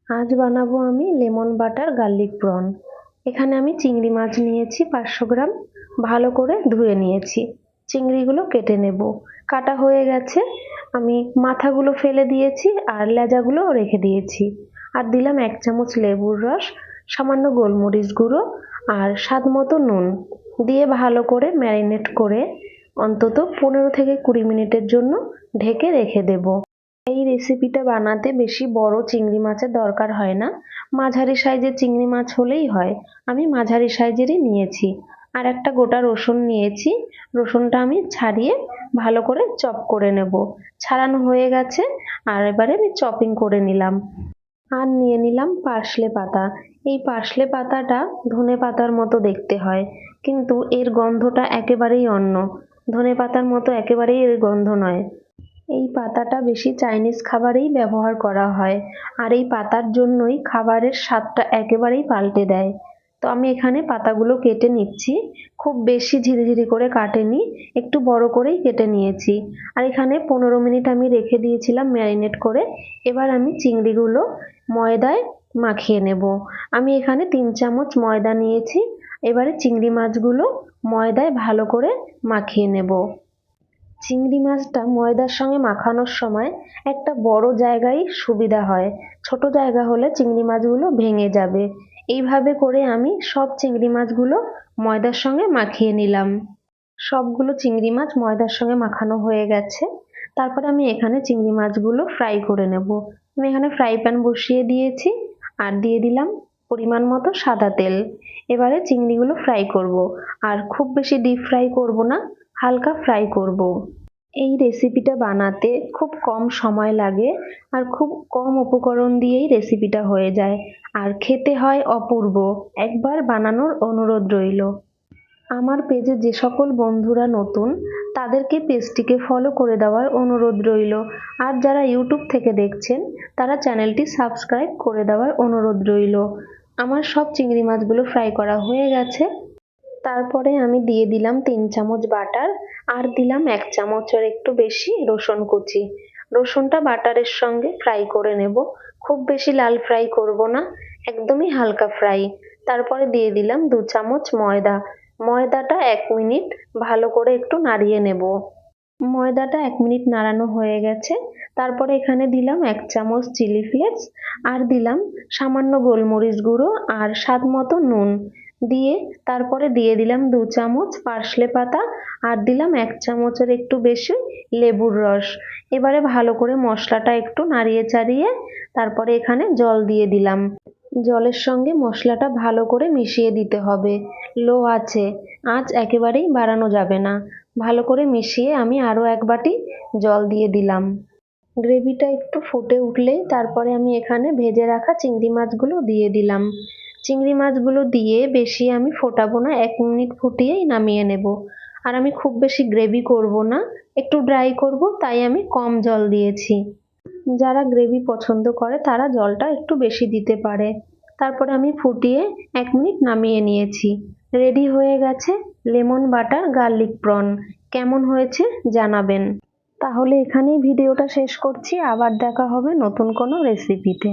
আজ বানাবো আমি লেমন বাটার গার্লিক প্রন। এখানে আমি চিংড়ি মাছ নিয়েছি 500 গ্রাম, ভালো করে ধুয়ে নিয়েছি। চিংড়িগুলো কেটে নেব। কাটা হয়ে গেছে, আমি মাথাগুলো ফেলে দিয়েছি আর লেজাগুলো রেখে দিয়েছি। আর দিলাম 1 চামচ লেবুর রস, সামান্য গোলমরিচ গুঁড়ো আর স্বাদ মতো নুন দিয়ে ভালো করে ম্যারিনেট করে অন্তত 15 থেকে 20 মিনিটের জন্য ঢেকে রেখে দেব। এই রেসিপিটা বানাতে বেশি বড় চিংড়ি মাছের দরকার হয় না, মাঝারি সাইজের চিংড়ি মাছ হলেই হয়। আমি মাঝারি সাইজেরই নিয়েছি। আর একটা গোটা রসুন নিয়েছি, রসুনটা আমি ছাড়িয়ে ভালো করে চপ করে নেব। ছাড়ানো হয়ে গেছে, আর এবারে আমি চপিং করে নিলাম। আর নিয়ে নিলাম পার্সলে পাতা। এই পার্সলে পাতাটা ধনে পাতার মতো দেখতে হয়, কিন্তু এর গন্ধটা একেবারেই অন্য। ধনে পাতার মতো একেবারেই এর গন্ধ নয়। এই পাতাটা বেশি চাইনিজ খাবারেই ব্যবহার করা হয়, আর এই পাতার জন্যই খাবারের স্বাদটা একেবারেই পাল্টে দেয়। তো আমি এখানে পাতাগুলো কেটে নিচ্ছি। খুব বেশি ঝিরিঝিরি করে কাটেনি, একটু বড় করেই কেটে নিয়েছি। আর এখানে 15 মিনিট আমি রেখে দিয়েছিলাম ম্যারিনেট করে। এবার আমি চিংড়িগুলো ময়দায় মাখিয়ে নেব। আমি এখানে 3 চামচ ময়দা নিয়েছি। এবারে চিংড়ি মাছগুলো ময়দায় ভালো করে মাখিয়ে নেব। চিংড়ি মাছটা ময়দার সঙ্গে মাখানোর সময় একটা বড় জায়গায় সুবিধা হয়, ছোট জায়গা হলে চিংড়ি মাছগুলো ভেঙে যাবে। এইভাবে করে আমি সব চিংড়ি মাছগুলো ময়দার সঙ্গে মাখিয়ে নিলাম। সবগুলো চিংড়ি মাছ ময়দার সঙ্গে মাখানো হয়ে গেছে। তারপরে আমি এখানে চিংড়ি মাছগুলো ফ্রাই করে নেব। আমি এখানে ফ্রাই প্যান বসিয়ে দিয়েছি আর দিয়ে দিলাম পরিমাণ মতো সাদা তেল। এবারে চিংড়িগুলো ফ্রাই করব, আর খুব বেশি ডিপ ফ্রাই করব না, হালকা ফ্রাই করব। এই রেসিপিটা বানাতে খুব কম সময় লাগে, আর খুব কম উপকরণ দিয়েই রেসিপিটা হয়ে যায়, আর খেতে হয় অপূর্ব। একবার বানানোর অনুরোধ রইল। আমার পেজে যে সকল বন্ধুরা নতুন, তাদেরকে পেজটিকে ফলো করে দেওয়ার অনুরোধ রইল। আর যারা ইউটিউব থেকে দেখছেন, তারা চ্যানেলটি সাবস্ক্রাইব করে দেওয়ার অনুরোধ রইল। আমার সব চিংড়ি মাছগুলো ফ্রাই করা হয়ে গেছে। তারপরে আমি দিয়ে দিলাম 3 চামচ বাটার, আর দিলাম 1 চামচের একটু বেশি রসুন কুচি। রসুনটা বাটারের সঙ্গে ফ্রাই করে নেব। খুব বেশি লাল ফ্রাই করব না, একদমই হালকা ফ্রাই। তারপরে দিয়ে দিলাম 2 চামচ ময়দা। ময়দাটা 1 মিনিট ভালো করে একটু নাড়িয়ে নেব। ময়দাটা 1 মিনিট নাড়ানো হয়ে গেছে। তারপরে এখানে দিলাম 1 চামচ চিলি ফ্লেক্স, আর দিলাম সামান্য গোলমরিচ গুঁড়ো আর স্বাদ মতো নুন দিয়ে, তারপরে দিয়ে দিলাম 2 চামচ পার্সলে পাতা, আর দিলাম 1 চামচের একটু বেশি লেবুর রস। এবারে ভালো করে মশলাটা একটু নাড়িয়ে চাড়িয়ে তারপরে এখানে জল দিয়ে দিলাম। জলের সঙ্গে মশলাটা ভালো করে মিশিয়ে দিতে হবে, লো আছে। আঁচ একেবারেই বাড়ানো যাবে না। ভালো করে মিশিয়ে আমি আরও 1 বাটি জল দিয়ে দিলাম। গ্রেভিটা একটু ফুটে উঠলেই তারপরে আমি এখানে ভেজে রাখা চিংড়ি মাছগুলো দিয়ে দিলাম। চিংড়ি মাছগুলো দিয়ে বেশি আমি ফোটাবো না, 1 মিনিট ফুটিয়েই নামিয়ে নেব। আর আমি খুব বেশি গ্রেভি করব না, একটু ড্রাই করব, তাই আমি কম জল দিয়েছি। যারা গ্রেভি পছন্দ করে তারা জলটা একটু বেশি দিতে পারে। তারপরে আমি ফুটিয়ে 1 মিনিট নামিয়ে নিয়েছি। রেডি হয়ে গেছে লেমন বাটার গার্লিক প্রন। কেমন হয়েছে জানাবেন। তাহলে এখানেই ভিডিওটা শেষ করছি। আবার দেখা হবে নতুন কোনো রেসিপিতে।